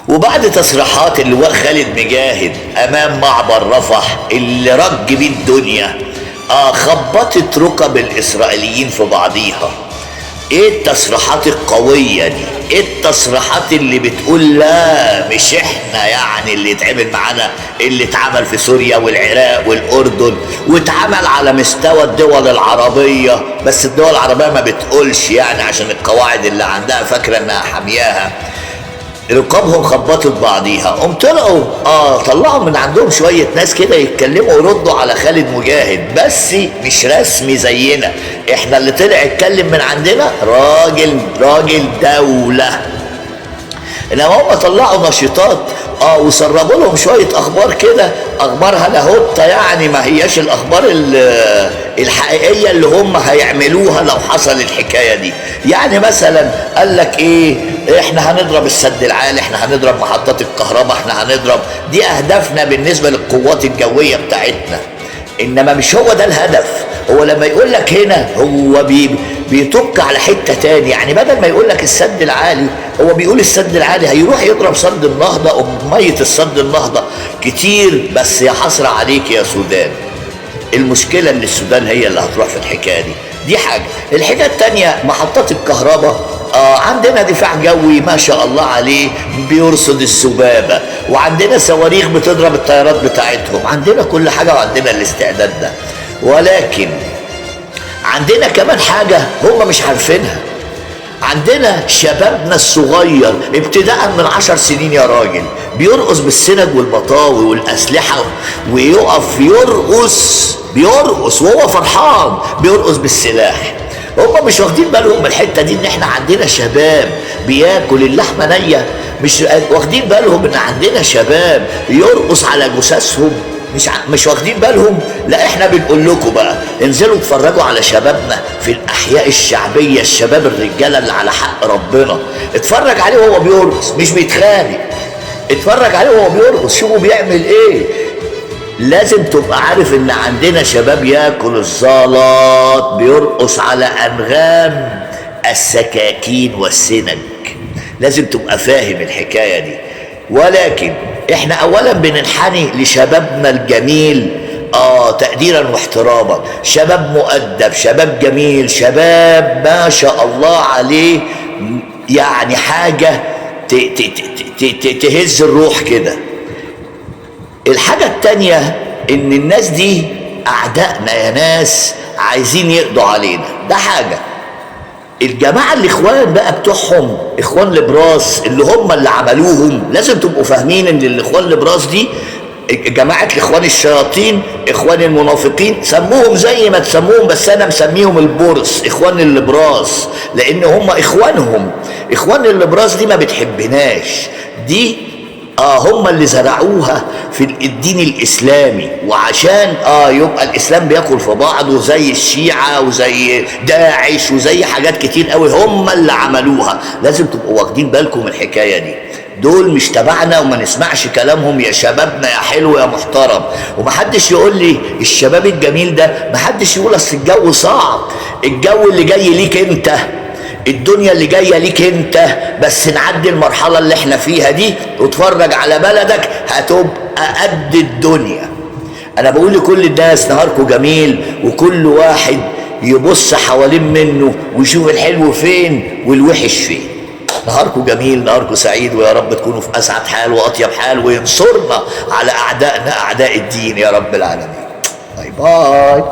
وبعد تصريحات اللواء خالد مجاهد امام معبر رفح اللي رج بيه الدنيا، خبطت ركب الاسرائيليين في بعضيها. ايه التصريحات القوية دي؟ ايه التصريحات اللي بتقول لا مش احنا يعني اللي اتعمل معانا، اللي اتعمل في سوريا والعراق والاردن واتعمل على مستوى الدول العربية، بس الدول العربية ما بتقولش يعني عشان القواعد اللي عندها فاكرة انها حامياها. رقابهم خبطت بعضيها، قوم طلعوا من عندهم شويه ناس كده يتكلموا ويردوا على خالد مجاهد، بس مش رسمي زينا. احنا اللي طلع يتكلم من عندنا راجل دوله. انما هم طلعوا نشيطات وسربوا لهم شويه اخبار كده، اخبار هلاهوطه يعني، ما هياش الاخبار الحقيقيه اللي هم هيعملوها لو حصل الحكايه دي. يعني مثلا قال لك ايه، احنا هنضرب السد العالي، احنا هنضرب محطات الكهرباء، احنا هنضرب، دي اهدافنا بالنسبه للقوات الجويه بتاعتنا. انما مش هو ده الهدف. هو لما يقول لك هنا هو بيتك على حته تاني، يعني بدل ما يقول لك السد العالي هو بيقول السد العالي، هيروح يضرب سد النهضه وميه السد النهضه كتير. بس يا حسره عليك يا سودان، المشكله ان السودان هي اللي هتروح في الحكايه دي حاجه. الحاجه التانيه محطات الكهرباء، عندنا دفاع جوي ما شاء الله عليه بيرصد السبابه، وعندنا صواريخ بتضرب الطيارات بتاعتهم، عندنا كل حاجه وعندنا الاستعداد ده. ولكن عندنا كمان حاجه هم مش عارفينها، عندنا شبابنا الصغير ابتداء من 10 سنين يا راجل بيرقص بالسنج والمطاوي والاسلحه، ويقف بيرقص وهو فرحان بيرقص بالسلاح. هم مش واخدين بالهم من الحته دي، ان احنا عندنا شباب بياكل اللحمه نيه، مش واخدين بالهم ان عندنا شباب يرقص على جثثهم، مش واخدين بالهم. لا احنا بنقول لكم بقى انزلوا اتفرجوا على شبابنا في الاحياء الشعبيه، الشباب الرجاله اللي على حق ربنا، اتفرج عليه وهو بيرقص مش بيتخانق، اتفرج عليه وهو بيرقص شوفوا بيعمل ايه. لازم تبقى عارف ان عندنا شباب ياكل الزلط بيرقص على انغام السكاكين والسنج، لازم تبقى فاهم الحكايه دي. ولكن احنا اولا بننحني لشبابنا الجميل تقديرا واحتراما، شباب مؤدب، شباب جميل، شباب ما شاء الله عليه، يعني حاجه تهز الروح كده. الحاجه التانيه ان الناس دي اعدائنا يا ناس، عايزين يقضوا علينا، ده حاجه. الجماعه الاخوان بقى بتوعهم اخوان لبراس اللي هم اللي عملوهم، لازم تبقوا فاهمين ان الاخوان لبراس دي جماعه الاخوان الشياطين، اخوان المنافقين، سموهم زي ما تسموهم، بس انا مسميهم البرص، اخوان اللبراس، لان هم اخوانهم. اخوان اللبراس دي ما بتحبناش، دي هم اللي زرعوها في الدين الاسلامي، وعشان يبقى الاسلام بياكل في بعضه زي الشيعه وزي داعش وزي حاجات كتير قوي، هم اللي عملوها. لازم تبقوا واخدين بالكم من الحكايه دي. دول مش تبعنا وما نسمعش كلامهم يا شبابنا يا حلو يا محترم. ومحدش يقول لي الشباب الجميل ده، محدش يقول اصل الجو صعب، الجو اللي جاي ليك انت، الدنيا اللي جايه ليك انت، بس نعدي المرحله اللي احنا فيها دي واتفرج على بلدك هتبقى قد الدنيا. انا بقول لكل الناس نهاركم جميل، وكل واحد يبص حوالين منه ويشوف الحلو فين والوحش فين. نهاركم جميل، نهاركم سعيد، ويا رب تكونوا في اسعد حال واطيب حال، وينصرنا على اعدائنا اعداء الدين يا رب العالمين. باي باي.